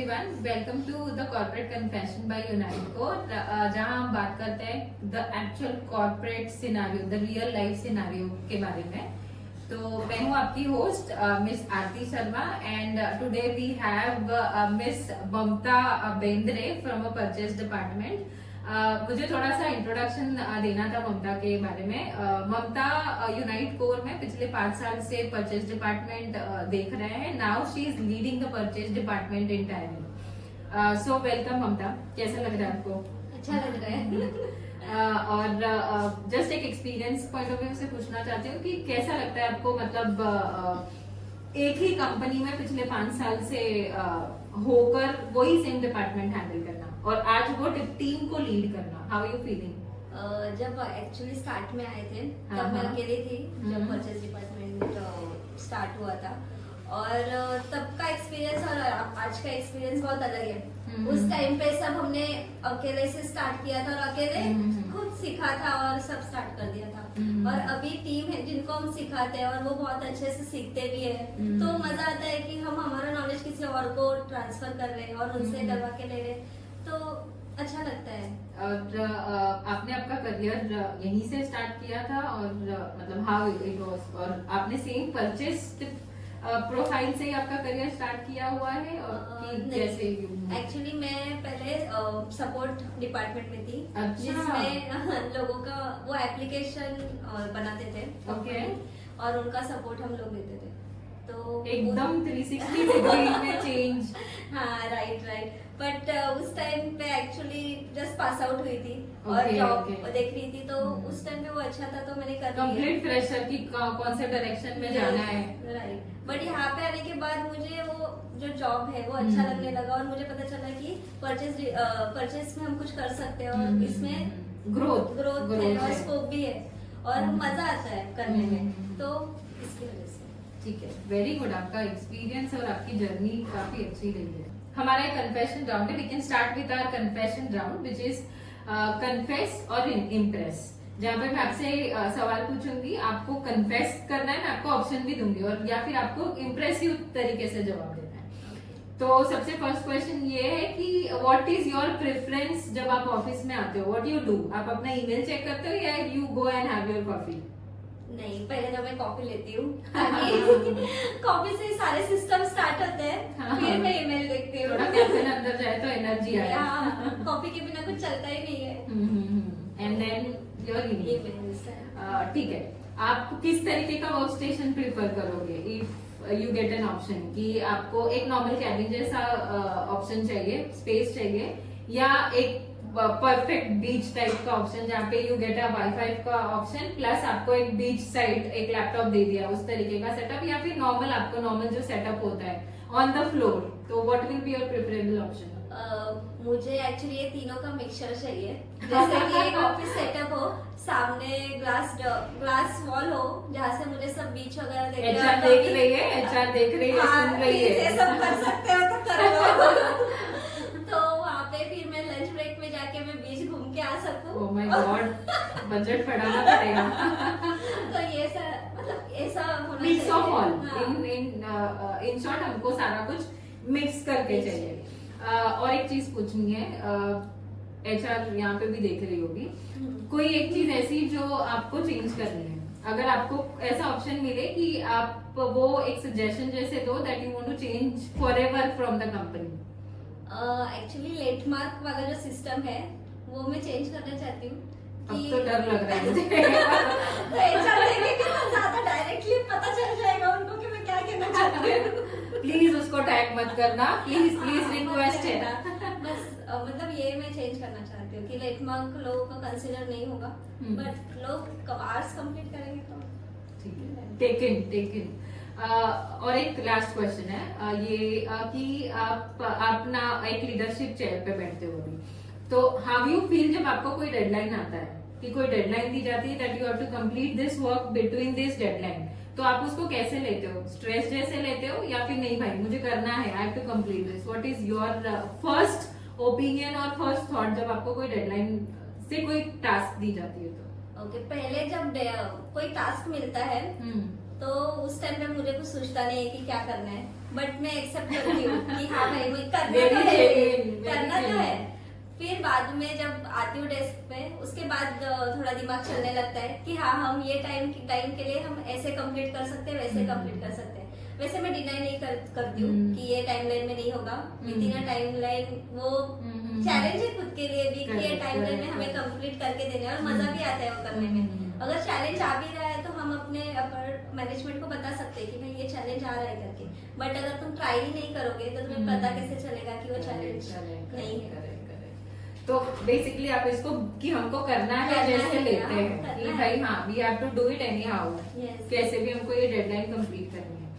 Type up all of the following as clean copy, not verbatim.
Everyone, welcome to the corporate confession by Uniteco, जहां हम बात करते हैं the actual corporate scenario, the real life scenario के बारे में। तो मैं हूं आपकी host miss Aarti Sharma and today we have miss Mamta Bendre from a purchase department. मुझे थोड़ा सा इंट्रोडक्शन देना था ममता के बारे में। ममता यूनाइट कोर में पिछले 5 साल से परचेज डिपार्टमेंट देख रहे हैं। Now she is leading the purchase department entirely. So welcome Mamta, कैसा लग रहा है आपको? अच्छा लग रहा है। और जस्ट एक एक्सपीरियंस पॉइंट ऑफ व्यू से पूछना चाहती हूँ कि कैसा लगता है आपको, मतलब एक ही कंपनी में पिछले 5 साल से होकर वही सेम डिपार्टमेंट हैंडल करना और आज वो टीम को लीड करना, हाउ यू फीलिंग? जब एक्चुअली स्टार्ट में आए थे हाँ, तब मैं हाँ। अकेली थी जब परचेज डिपार्टमेंट स्टार्ट हुआ था। और तब का एक्सपीरियंस और आज का एक्सपीरियंस बहुत अलग है। उस टाइम पे सब हमने अकेले से स्टार्ट किया था और अकेले खुद सीखा था और सब स्टार्ट कर दिया था। और अभी टीम है जिनको हम सिखाते हैं और वो बहुत अच्छे से सीखते भी है। तो मजा आता है कि हम हमारा नॉलेज किसी और को ट्रांसफर कर रहे हैं और उनसे करवा के ले रहे हैं, तो अच्छा लगता है। और आपने आपका करियर यहीं से स्टार्ट किया था और मतलब हाउ इट वाज, और आपने सेम परचेज प्रोफाइल से ही आपका करियर स्टार्ट किया हुआ है और कि कैसे? एक्चुअली मैं पहले सपोर्ट डिपार्टमेंट में थी। अच्छा। जिसमें लोगों का वो एप्लीकेशन बनाते थे ओके। और उनका सपोर्ट हम लोग देते थे। तो एकदम 360 डिग्री में चेंज। हाँ, राइट। बट उस टाइम पे एक्चुअली जस्ट पास आउट हुई थी और Okay, जॉब okay. देख रही थी, तो उस टाइम पे वो अच्छा था तो मैंने कर लिया। कंप्लीट फ्रेशर की कौन से डायरेक्शन में जाना है। राइट। बट यहाँ पे आने के बाद मुझे वो जो जॉब है वो अच्छा लगने लगा और मुझे पता चला कि परचेज में हम कुछ कर सकते हैं और इसमें ग्रोथ है और स्कोप भी है और मजा आता है करने में, तो इसकी वजह से। ठीक है, वेरी गुड। आपका एक्सपीरियंस और आपकी जर्नी काफी अच्छी रही है। हमारा एक कन्फेशन राउंड है। We can start with our confession round which is confess और इम्प्रेस, जहाँ पे मैं आपसे सवाल पूछूंगी, आपको कन्फेस करना है, मैं आपको ऑप्शन भी दूंगी और या फिर आपको इम्प्रेसिव तरीके से जवाब देना है। तो सबसे फर्स्ट क्वेश्चन ये है कि व्हाट इज योर प्रेफरेंस जब आप ऑफिस में आते हो? What you do? आप अपना ईमेल चेक करते हो या you go and have your coffee? नहीं, पहले तो मैं कॉफी लेती हूँ। कॉफी से सारे सिस्टम स्टार्ट होते हैं, फिर मैं ईमेल देखती हूँ। थोड़ा कैफीन अंदर जाए तो एनर्जी आए। कॉफी के बिना कुछ चलता ही नहीं है। And then your email. ठीक है, आप किस तरीके का वर्क स्टेशन प्रीफर करोगे if you get an option कि आपको एक नॉर्मल कैबिन जैसा ऑप्शन चाहिए, स्पेस चाहिए, या एक परफेक्ट बीच टाइप का ऑप्शन जहाँ पे यू गेट अ वाईफाई का ऑप्शन प्लस आपको एक बीच साइड एक लैपटॉप दे दिया, उस तरीके का सेटअप, या फिर नॉर्मल आपको नॉर्मल जो सेटअप होता है ऑन द फ्लोर? तो what will be your preferable option? मुझे एक्चुअली ये तीनों का मिक्सचर चाहिए। जैसे कि एक ऑफिस सेटअप हो, सामने ग्लास वॉल हो जहाँ से मुझे सब बीच वगैरह एचआर देख रही है, एचआर देख रही है, सुन रही है। ये सब कर सकते हो तो करो। तो वहाँ पे फिर मैं लंच ब्रेक में जाके मैं बीच घूम के आ सकूं। ओह माय गॉड, बजट बढ़ाना पड़ेगा। तो ये सब मतलब ऐसा होना मिक्स ऑफ ऑल, हाँ। इन शॉर्ट हमको सारा कुछ मिक्स करके चाहिए। और एक चीज पूछनी है, एचआर यहाँ पे भी देख रही होगी, कोई एक चीज ऐसी जो आपको चेंज करनी है, अगर आपको ऐसा ऑप्शन मिले कि आप वो एक सजेशन जैसे दो that you want to change forever from the company. Actually late mark वाला जो सिस्टम है वो मैं चेंज करना चाहती हूँ। अब तो डर लग रहा है मुझे। तो HR देखेंगे तो ज्यादा डायरेक्टली पता चल जाएगा उनको कि मैं क्या कहना चाहती हूँ। प्लीज उसको टैग मत करना, प्लीज रिक्वेस्ट है। बस मतलब ये मैं चेंज करना चाहती हूँ कि लेट मार्क लोगों का कंसिडर नहीं होगा, बट लोग आवर्स कंप्लीट करेंगे तो टेकन। और एक लास्ट क्वेश्चन है ये कि आप अपना एक लीडरशिप चेयर पे बैठते हो अभी, तो हाउ यू फील जब आपको कोई डेडलाइन आता है कि कोई डेडलाइन दी जाती है that you have to complete this work between this deadline, तो आप उसको कैसे लेते हो? स्ट्रेस जैसे लेते हो या फिर नहीं भाई मुझे करना है, I have to complete this? What is your first opinion और फर्स्ट थॉट जब आपको कोई डेडलाइन से कोई टास्क दी जाती है? तो ओके, पहले जब कोई टास्क मिलता है तो उस टाइम पे मुझे कुछ सोचता नहीं है कि क्या करना है, बट मैं एक्सेप्ट करती हूँ कि हाँ भाई मुझे करना तो है, करना तो है। फिर बाद में जब आती हूँ डेस्क पे, उसके बाद थोड़ा दिमाग चलने लगता है कि हाँ हम ये टाइम के लिए हम ऐसे कंप्लीट कर सकते हैं, वैसे कंप्लीट कर सकते हैं। वैसे मैं डिनाई नहीं करती हूँ कि ये टाइमलाइन में नहीं होगा, विदिन अ टाइमलाइन वो चैलेंज है खुद के लिए भी कि ये टाइमलाइन में हमें कंप्लीट करके देना है, और मजा भी आता है वो करने में। अगर चैलेंज आ भी रहा है तो हम अपने अपर मैनेजमेंट को बता सकते हैं कि भाई ये चैलेंज आ रहा है करके, बट अगर तुम ट्राई ही नहीं करोगे तो तुम्हें पता कैसे चलेगा कि वो चैलेंज नहीं है। तो बेसिकली आप इसको कि हमको करना है जैसे लेते हैं कि भाई हाँ we have to do it anyhow, कैसे भी हमको ये डेडलाइन कंप्लीट करनी है।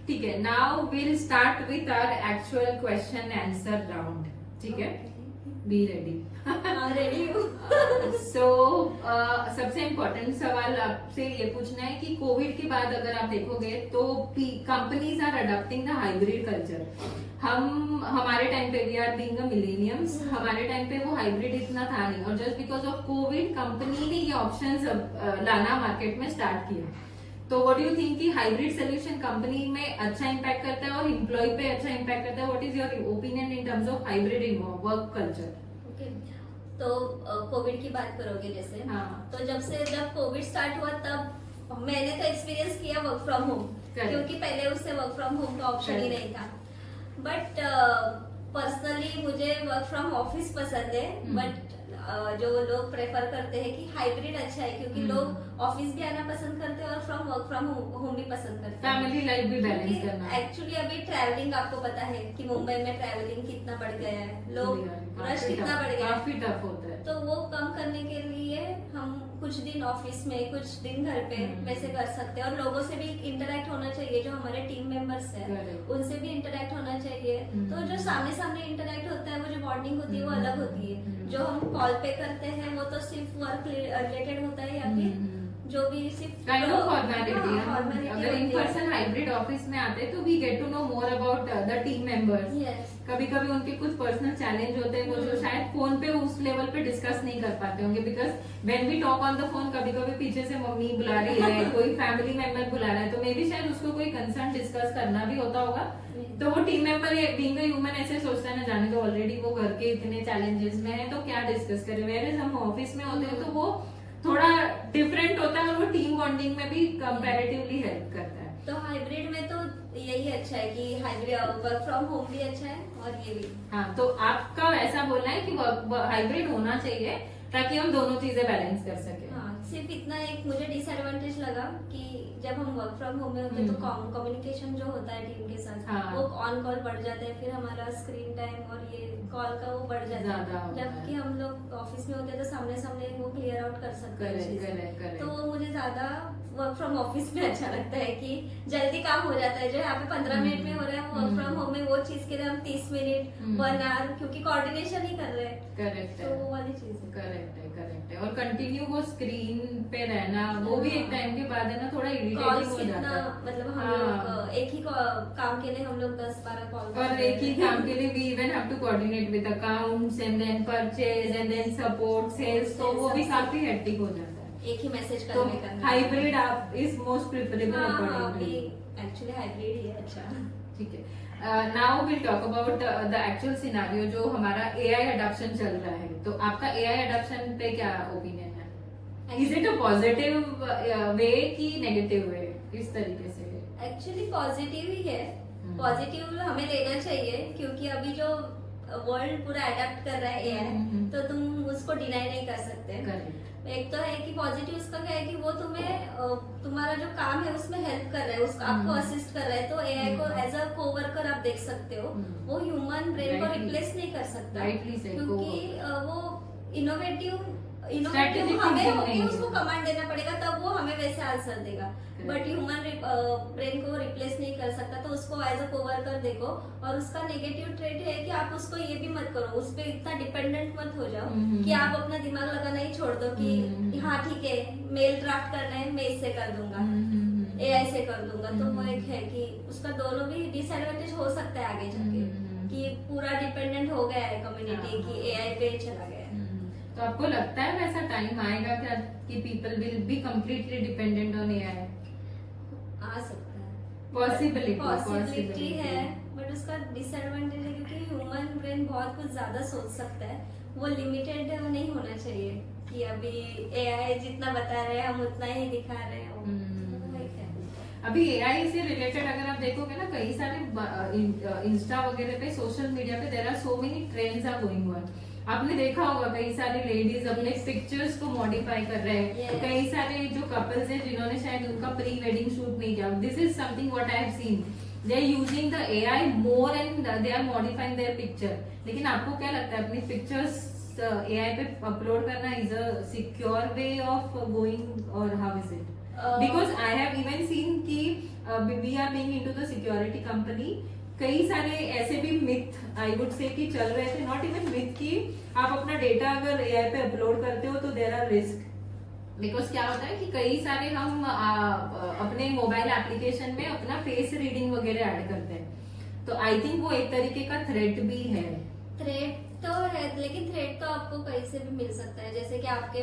ठीक है, now will start with our actual question answer round. ठीक है, बी रेडी? रेडी हूँ। सो सबसे इम्पोर्टेंट सवाल आपसे ये पूछना है कि कोविड के बाद अगर आप देखोगे तो companies are adopting the hybrid culture. हमारे टाइम पे we are being a millenniums, हमारे टाइम पे वो हाइब्रिड इतना था नहीं, और just because of COVID company ने ये ऑप्शंस लाना मार्केट में स्टार्ट किया। तो व्हाट डू यू थिंक कि हाइब्रिड सोल्यूशन कंपनी में अच्छा इम्पैक्ट करता है और एम्प्लॉय पे अच्छा इम्पैक्ट करता है? What is your opinion in terms of hybrid in work culture? तो कोविड की बात करोगे जैसे, हाँ। तो जब कोविड स्टार्ट हुआ तब मैंने तो एक्सपीरियंस किया वर्क फ्रॉम होम, क्योंकि पहले उससे वर्क फ्रॉम होम का ऑप्शन ही नहीं था। बट पर्सनली मुझे वर्क फ्रॉम ऑफिस पसंद है, बट जो लोग प्रेफर करते हैं कि हाइब्रिड अच्छा है, क्योंकि लोग ऑफिस भी आना पसंद करते हैं और वर्क फ्रॉम होम भी पसंद करते हैं। फैमिली लाइफ भी बैलेंस करना। एक्चुअली अभी ट्रैवलिंग आपको पता है कि मुंबई में ट्रैवलिंग कितना बढ़ गया है, लोग रश कितना बढ़ गया है, काफी टफ होता है। तो वो कम करने के लिए हम कुछ दिन ऑफिस में, कुछ दिन घर पे वैसे कर सकते हैं, और लोगों से भी इंटरेक्ट होना चाहिए। जो हमारे टीम मेंबर्स हैं उनसे भी इंटरेक्ट होना चाहिए। तो जो सामने सामने इंटरेक्ट होता है, वो जो बॉन्डिंग होती है वो अलग होती है। जो हम कॉल पे करते हैं वो तो सिर्फ वर्क रिलेटेड होता है, या फिर जो भी सिर्फ काइंड ऑफ फॉर्मेलिटी। अगर इन पर्सन हाइब्रिड ऑफिस में आते हैं तो we get to know more about the team members. कभी कभी उनके कुछ पर्सनल चैलेंज होते हैं वो जो शायद फोन पे उस लेवल पे डिस्कस नहीं कर पाते होंगे, because when we talk on the phone कभी कभी पीछे से मम्मी बुला रही है, कोई फैमिली मेंबर बुला रहा है, तो मे बी शायद उसको कोई कंसर्न डिस्कस करना भी होता होगा। तो वो team member being a human ऐसे सोचता है ना, जाने तो ऑलरेडी वो घर के इतने चैलेंजेस में है तो क्या डिस्कस करें। वेयर हम ऑफिस में होते हैं तो वो थोड़ा डिफरेंट होता है, और वो टीम बॉन्डिंग में भी कंपैरेटिवली हेल्प करता है। तो हाइब्रिड में तो यही अच्छा है कि हाइब्रिड वर्क फ्रॉम होम भी अच्छा है और ये भी। हाँ, तो आपका ऐसा बोलना है कि हाइब्रिड होना चाहिए ताकि हम दोनों चीजें बैलेंस कर सके। हाँ, सिर्फ इतना एक मुझे डिसएडवांटेज लगा कि जब हम वर्क फ्रॉम होम में होते हैं तो कम्युनिकेशन जो होता है टीम के साथ, हाँ। वो ऑन कॉल बढ़ जाता है, फिर हमारा स्क्रीन टाइम और ये कॉल का वो बढ़ जाता है। जबकि हम लोग ऑफिस में होते हैं तो सामने सामने वो क्लियर आउट कर सकते हैं। तो वो मुझे ज्यादा वर्क फ्रॉम ऑफिस में अच्छा लगता है कि जल्दी काम हो जाता है। जो यहाँ पे 15 मिनट में हो रहा है, वर्क फ्रॉम होम में वो चीज के लिए हम 30 मिनट 1 आवर, क्योंकि कोऑर्डिनेशन ही कर रहे हैं। करेक्ट तो वो वाली चीज है। करेक्ट है। और कंटिन्यू वो स्क्रीन पे रहना, वो भी एक टाइम के बाद है ना थोड़ा इरिटेटिंग हो जाता है। मतलब हम लोग एक ही काम के लिए हम लोग 10-12 कॉल, और एक ही काम के लिए we even have to coordinate with accounts and then purchase and then support sales, तो वो भी काफी हेक्टिक हो जाता है। एक ही मैसेज तो करने का। हाइब्रिड आप is most preferable according to. Actually hybrid ही है अच्छा। ठीक है, now will talk about the actual scenario जो हमारा एआई अडॉप्शन चल रहा है। तो आपका एआई अडॉप्शन पे क्या ओपिनियन है? Is it a positive way कि नेगेटिव वे? इस तरीके से एक्चुअली पॉजिटिव ही है। पॉजिटिव हमें लेना चाहिए, क्योंकि अभी जो वर्ल्ड पूरा अडेप्ट कर रहा है एआई, तो तुम उसको डिनाई नहीं कर सकते। एक तो है कि पॉजिटिव उसका क्या है कि वो तुम्हें तुम्हारा जो काम है उसमें हेल्प कर रहा है, उसको आपको असिस्ट कर रहा है। तो एआई को एज अ कोवर्कर आप देख सकते हो। वो ह्यूमन ब्रेन को रिप्लेस नहीं कर सकता, क्योंकि वो इनोवेटिव हमें होगी, उसको कमांड देना पड़ेगा तब वो हमें वैसे आंसर देगा। बट ह्यूमन ब्रेन को रिप्लेस नहीं कर सकता। तो उसको एज अ कोवर्कर देखो। और उसका नेगेटिव ट्रेट है कि आप उसको ये भी मत करो, उस पर इतना डिपेंडेंट मत हो जाओ कि आप अपना दिमाग लगाना ही छोड़ दो कि हाँ ठीक है मेल ड्राफ्ट करना है मैं इससे कर दूंगा, एआई से कर दूंगा। तो वो एक है कि उसका दोनों भी डिसएडवांटेज हो सकता है आगे जाके, कि पूरा डिपेंडेंट हो गया है कम्युनिटी की एआई पे चला गया है। तो आपको लगता है वैसा टाइम आएगा क्या कि people will be completely dependent on AI? आ सकता है, पॉसिबिलिटी है, बट उसका डिसएडवांटेज है क्योंकि ह्यूमन ब्रेन बहुत कुछ ज्यादा सोच सकता है, वो लिमिटेड नहीं होना चाहिए कि अभी एआई जितना बता रहे हैं हम उतना ही दिखा रहे हैं। अभी एआई से रिलेटेड अगर आप देखोगे ना, कई सारे इंस्टा वगैरह पे, सोशल मीडिया पे there are so many trends are going on. आपने देखा होगा कई सारी लेडीज अपने पिक्चर्स को मॉडिफाई कर रहे हैं। Yes. कई सारे जो कपल्स हैं जिन्होंने शायद उनका प्री वेडिंग शूट नहीं किया, this is something what I have seen, they are using the AI more and they are modifying their picture. लेकिन आपको क्या लगता है, अपनी पिक्चर्स एआई पे अपलोड करना is a secure way of going, और how is it? Because I have even seen कि we are being into the security company, कई सारे ऐसे भी मिथ आई वुड से कि चल रहे थे, नॉट इवन मिथ, कि आप अपना डेटा अगर एआई पे अपलोड करते हो तो देयर आर रिस्क। बिकॉज क्या होता है कि कई सारे हम अपने मोबाइल एप्लीकेशन में अपना फेस रीडिंग वगैरह ऐड करते हैं, तो आई थिंक वो एक तरीके का थ्रेट भी है। थ्रेट तो है, लेकिन थ्रेट तो आपको कहीं से भी मिल सकता है, जैसे कि आपके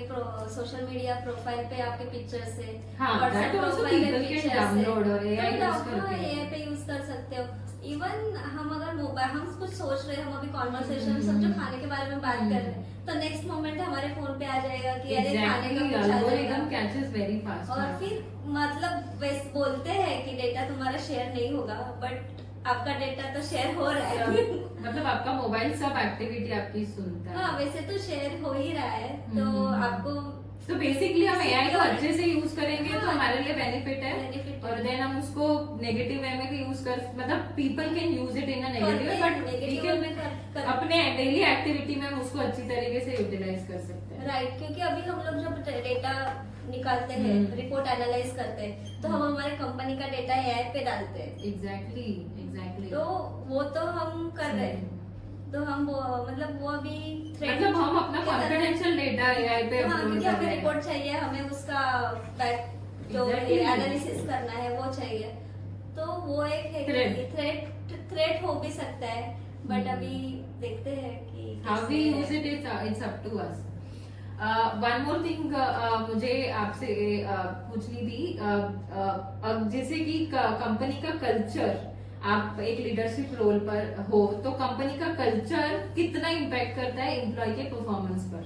सोशल मीडिया प्रोफाइल पे आपके पिक्चर्स है, हाँ, WhatsApp that also प्रोफाइल पे people can पिक्चर्स है, download और AI तो use करते हैं। AI पे यूज कर सकते हो। इवन हम अगर मोबाइल, हम कुछ सोच रहे हैं, हम अभी कॉन्वर्सेशन सब जो खाने के बारे में बात कर रहे हैं, तो नेक्स्ट मोमेंट हमारे फोन पे आ जाएगा कि अरे खाने का कुछ आ जाएगा, कैचेस वेरी फास्ट। और फिर मतलब वैसे बोलते हैं कि डेटा तुम्हारा शेयर नहीं होगा, बट आपका डेटा तो शेयर हो रहा है। मतलब आपका मोबाइल सब एक्टिविटी आपकी सुनता है। हाँ, वैसे तो शेयर हो ही रहा है, तो आपको तो बेसिकली हम एआई को अच्छे से यूज करेंगे तो हाँ, हमारे लिए बेनिफिट है, benefit और है। देन हम उसको नेगेटिव वे में भी यूज कर, मतलब people can use it in a negative, but negative में कर अपने डेली एक्टिविटी में हम उसको अच्छी तरीके से यूटिलाइज कर सकते हैं। राइट, क्योंकि अभी हम लोग जब डेटा निकालते हैं, रिपोर्ट एनालाइज करते हैं, तो हम हमारे कंपनी का डेटा एआई पे डालते हैं। एग्जैक्टली तो वो तो हम कर रहे हैं, तो हम वो मतलब वो अभी मतलब हम अपना कॉन्फिडेंशियल डेटा एआई पे हाँ, अपलोड क्योंकि कर हमें रहे हैं। रिपोर्ट चाहिए, हमें उसका बैक जो Exactly. एनालिसिस करना है वो चाहिए, तो वो एक है कि थ्रेट हो भी सकता है, बट अभी देखते हैं कि How we use it is it's up to us. One more thing मुझे आपसे पूछनी थी, जैसे कि कंपनी का कल्चर, आप एक लीडरशिप रोल पर हो तो कंपनी का कल्चर कितना इम्पैक्ट करता है एम्प्लॉय के परफॉर्मेंस पर?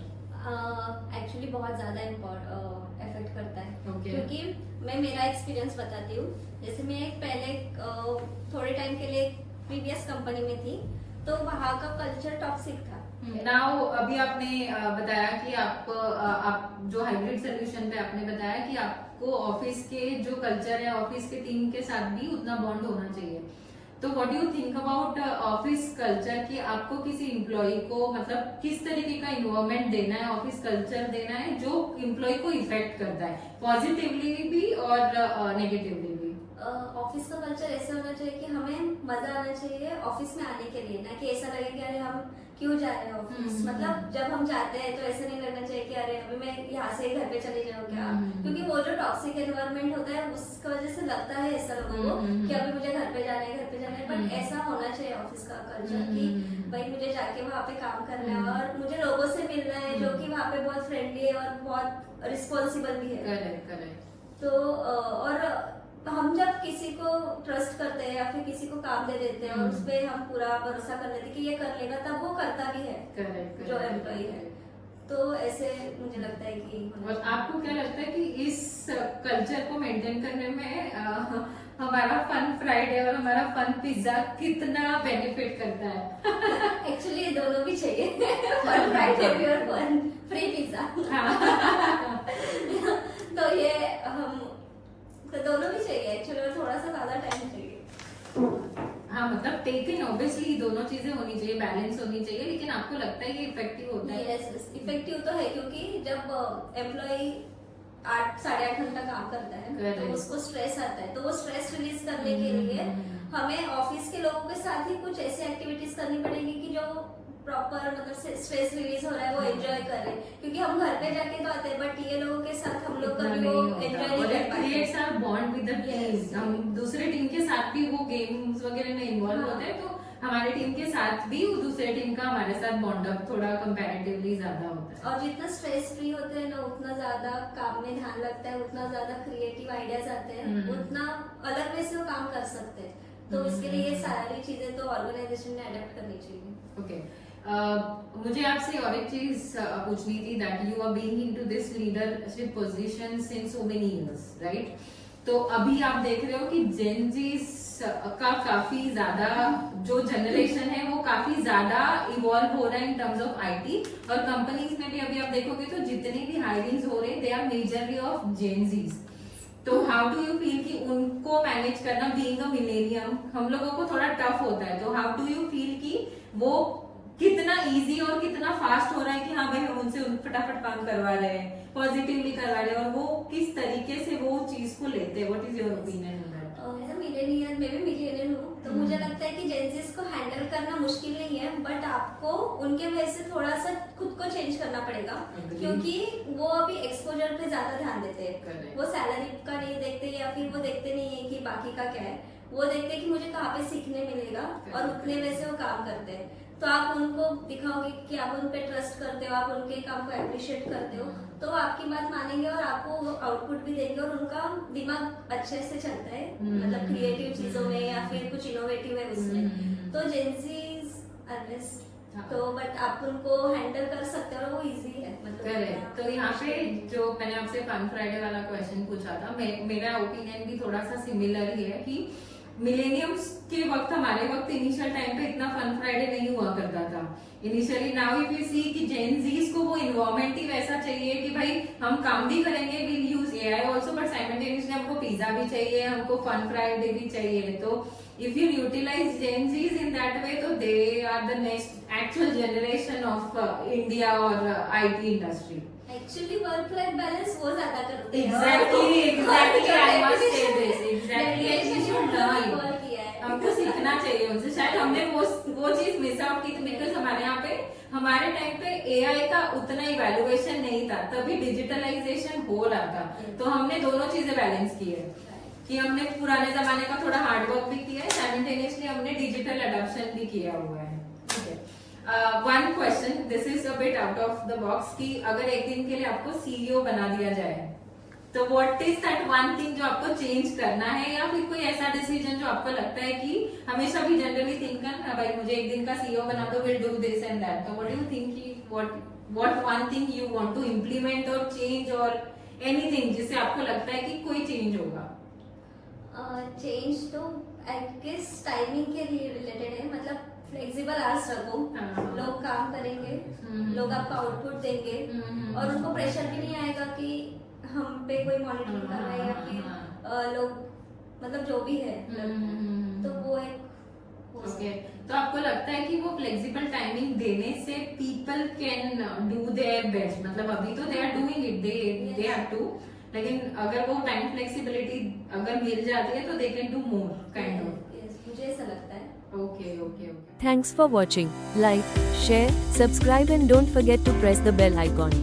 एक्चुअली बहुत ज्यादा इफेक्ट करता है। Okay. क्योंकि मैं मेरा एक्सपीरियंस बताती हूँ, जैसे मैं पहले थोड़े टाइम के लिए प्रीवियस कंपनी में थी, तो वहाँ का कल्चर टॉक्सिक था। नाउ अभी आपने बताया कि आप जो हाइब्रिड सोल्यूशन पे आपने बताया कि आपको ऑफिस के जो कल्चर है, ऑफिस के टीम के साथ भी उतना बॉन्ड होना चाहिए, तो what do you think about office culture, कि आपको किसी एम्प्लॉय को मतलब किस तरीके का इन्वायरमेंट देना है, ऑफिस कल्चर देना है जो एम्प्लॉय को इफेक्ट करता है पॉजिटिवली भी और नेगेटिवली भी? ऑफिस का कल्चर ऐसा होना चाहिए कि हमें मजा आना चाहिए ऑफिस में आने के लिए, ना कि ऐसा लगे कि अरे हम क्यों जा रहे हैं ऑफिस। मतलब जब हम जाते हैं तो ऐसा नहीं लगना चाहिए कि अरे अभी मैं यहाँ से घर पे चली जाऊँ क्या, क्योंकि वो जो टॉक्सिक एनवायरनमेंट होता है उसकी वजह से लगता है ऐसा लोगों को कि अभी मुझे घर पे जाना है, घर पे जाना है, बट ऐसा होना चाहिए ऑफिस का कल्चर कि भाई मुझे जाके वहाँ पे काम करना है और मुझे लोगों से मिलना है जो कि वहाँ पे बहुत फ्रेंडली है और बहुत रिस्पॉन्सिबल भी है। करेक्ट। तो और हम जब किसी को ट्रस्ट करते हैं या फिर किसी को काम दे देते हैं और उस पर हम पूरा भरोसा कर लेते हैं कि ये कर लेगा, तब वो करता भी है। करेक्ट। जो एम्प्लॉय है, तो ऐसे मुझे लगता है कि और आपको क्या लगता है कि इस कल्चर को मेंटेन करने में हमारा फन फ्राइडे और हमारा फन पिज्जा कितना बेनिफिट करता है? एक्चुअली ये दोनों भी चाहिए, फन फ्राइडे भी और फन फ्री पिज्जा। तो ये हम तो दोनों भी चाहिए एक्चुअली, और थोड़ा सा ज्यादा टाइम चाहिए। हाँ, मतलब टेकन ऑब्वियसली दोनों चीजें होनी चाहिए, बैलेंस होनी चाहिए, लेकिन आपको लगता है ये इफेक्टिव होता है? यस, इफेक्टिव तो है, क्योंकि जब एम्प्लॉय 8-8.5 घंटा काम करता है तो उसको स्ट्रेस आता है, तो वो स्ट्रेस रिलीज करने के लिए हमें ऑफिस के लोगों के साथ ही कुछ ऐसी एक्टिविटीज करनी पड़ेगी कि जो प्रॉपर मतलब स्ट्रेस रिलीज हो रहा है वो एंजॉय करें, क्योंकि हम घर पे जाके तो आते हैं, बट ये लोगों के साथ हम लोग कभी वो एंजॉय नहीं कर पाते। Creates our bond with the team, हम दूसरे टीम के साथ भी वो गेम्स वगैरह में इन्वॉल्व होते हैं, तो हमारे टीम के साथ भी दूसरे टीम का हमारे साथ बॉन्ड अप थोड़ा कंपैरेटिवली ज्यादा होता है। और जितना स्ट्रेस फ्री होते हैं ना, उतना ज्यादा काम में ध्यान लगता है, उतना ज्यादा क्रिएटिव आइडियाज आते हैं, उतना अलग वे से वो काम कर सकते हैं। तो इसके लिए ये सारी चीजें तो ऑर्गेनाइजेशन ने अडेप्ट करनी चाहिए। ओके, मुझे आपसे और एक चीज पूछनी थी, that you are being into this leadership position since so many years, right? तो अभी आप देख रहे हो कि जेनजीज का काफी ज्यादा जो जनरेशन है वो काफी ज्यादा इवॉल्व हो रहा है इन टर्म्स ऑफ आईटी, और कंपनीज में भी अभी आप देखोगे तो जितनी भी हायरिंग्स हो रहे हैं they are majorly of Gen Zs. तो हाउ डू यू फील कि उनको मैनेज करना, बीइंग अ मिलेनियम हम लोगों को थोड़ा टफ होता है, तो हाउ डू यू फील कि वो कितना इजी और कितना फास्ट हो रहा है कि हाँ भाई हम उनसे फटाफट काम करवा रहे हैं, पॉजिटिवली करवा रहे हैं, और वो किस तरीके से वो चीज को लेते हैं? What is your opinion on that? Millennial, मैं भी मिलेनियल हूँ, तो मुझे लगता है कि जेंजीज को हैंडल करना मुश्किल नहीं है, बट आपको उनके वजह से थोड़ा सा खुद को चेंज करना पड़ेगा, क्योंकि वो अभी एक्सपोजर पे ज्यादा ध्यान देते हैं। वो सैलरी का नहीं देखते, या फिर वो देखते नहीं है कि बाकी का क्या है, वो देखते हैं कि मुझे कहाँ पे सीखने मिलेगा, और उतने वजह से वो काम करते हैं। तो आप उनको दिखाओगे कि आप उन पे ट्रस्ट करते हो, आप उनके काम को अप्रिशिएट करते हो, तो वो आपकी बात मानेंगे और आपको आउटपुट भी देंगे, और उनका दिमाग अच्छे से चलता है, मतलब क्रिएटिव चीजों में या फिर कुछ इनोवेटिव है उसमें। तो जेंजीज तो बट आप उनको हैंडल कर सकते हो, और वो इजी है, मतलब करेक्ट। तो यहाँ पे जो मैंने आपसे फन फ्राइडे वाला क्वेश्चन पूछा था, मेरा ओपिनियन भी थोड़ा सा सिमिलर ही है कि मिलेनियम्स के वक्त, हमारे वक्त इनिशियल टाइम पे इतना फन फ्राइडे नहीं हुआ करता था initially. Now if you see कि जेनजीज को वो इन्वायरमेंट ही वैसा चाहिए कि भाई हम काम भी करेंगे, will use AI also, but simultaneously हमको पिज्जा भी चाहिए, हमको फन फ्राइडे भी चाहिए। तो if you utilise Gen Zs in that way, तो they are the next actual generation of India और IT industry. Actually work life balance वो ज्यादा करते हैं। Exactly I must say this, exactly we should learn. हमको सीखना चाहिए उनसे, शायद हमने वो चीज मिस आउट की थी, बिकॉज हमारे यहाँ पे हमारे टाइम पे एआई का उतना इवैल्यूएशन नहीं था, तभी डिजिटलाइजेशन हो रहा था। तो हमने दोनों चीजें बैलेंस की है कि हमने पुराने जमाने का थोड़ा हार्डवर्क भी किया है, साइमल्टेनियसली हमने डिजिटल अडॉप्शन भी किया हुआ है। One question, this is a bit out of the box, कि अगर एक दिन के लिए आपको सीईओ बना दिया जाए, तो what is that one thing जो आपको चेंज करना है, या फिर कोई ऐसा डिसीजन जो आपको लगता है कि हमेशा भी जनरली थिंक करना, भाई मुझे एक दिन का सीईओ बना दो, will do this and that. तो व्हाट डू यू थिंक कि what one thing you want to implement और चेंज, और एनीथिंग जिससे आपको लगता है कि कोई चेंज होगा? चेंज तो आई गेस टाइमिंग के लिए रिलेटेड है, मतलब फ्लेक्सिबल आवर्स रखो, लोग काम करेंगे, लोग आपको आउटपुट देंगे, और उनको प्रेशर भी नहीं आएगा कि हम पे कोई मॉनिटरिंग कर रहा है, या फिर लोग मतलब जो भी है, तो वो एक ओके। तो आपको लगता है कि वो फ्लेक्सिबल टाइमिंग देने से people can do their best, मतलब अभी तो they are doing it, they have to, लेकिन अगर वो टाइम फ्लेक्सिबिलिटी अगर मिल जाती है तो they can do more kind of, मुझे ऐसा लगता है। Okay okay okay. Thanks for watching. Like, share, subscribe and don't forget to press the bell icon.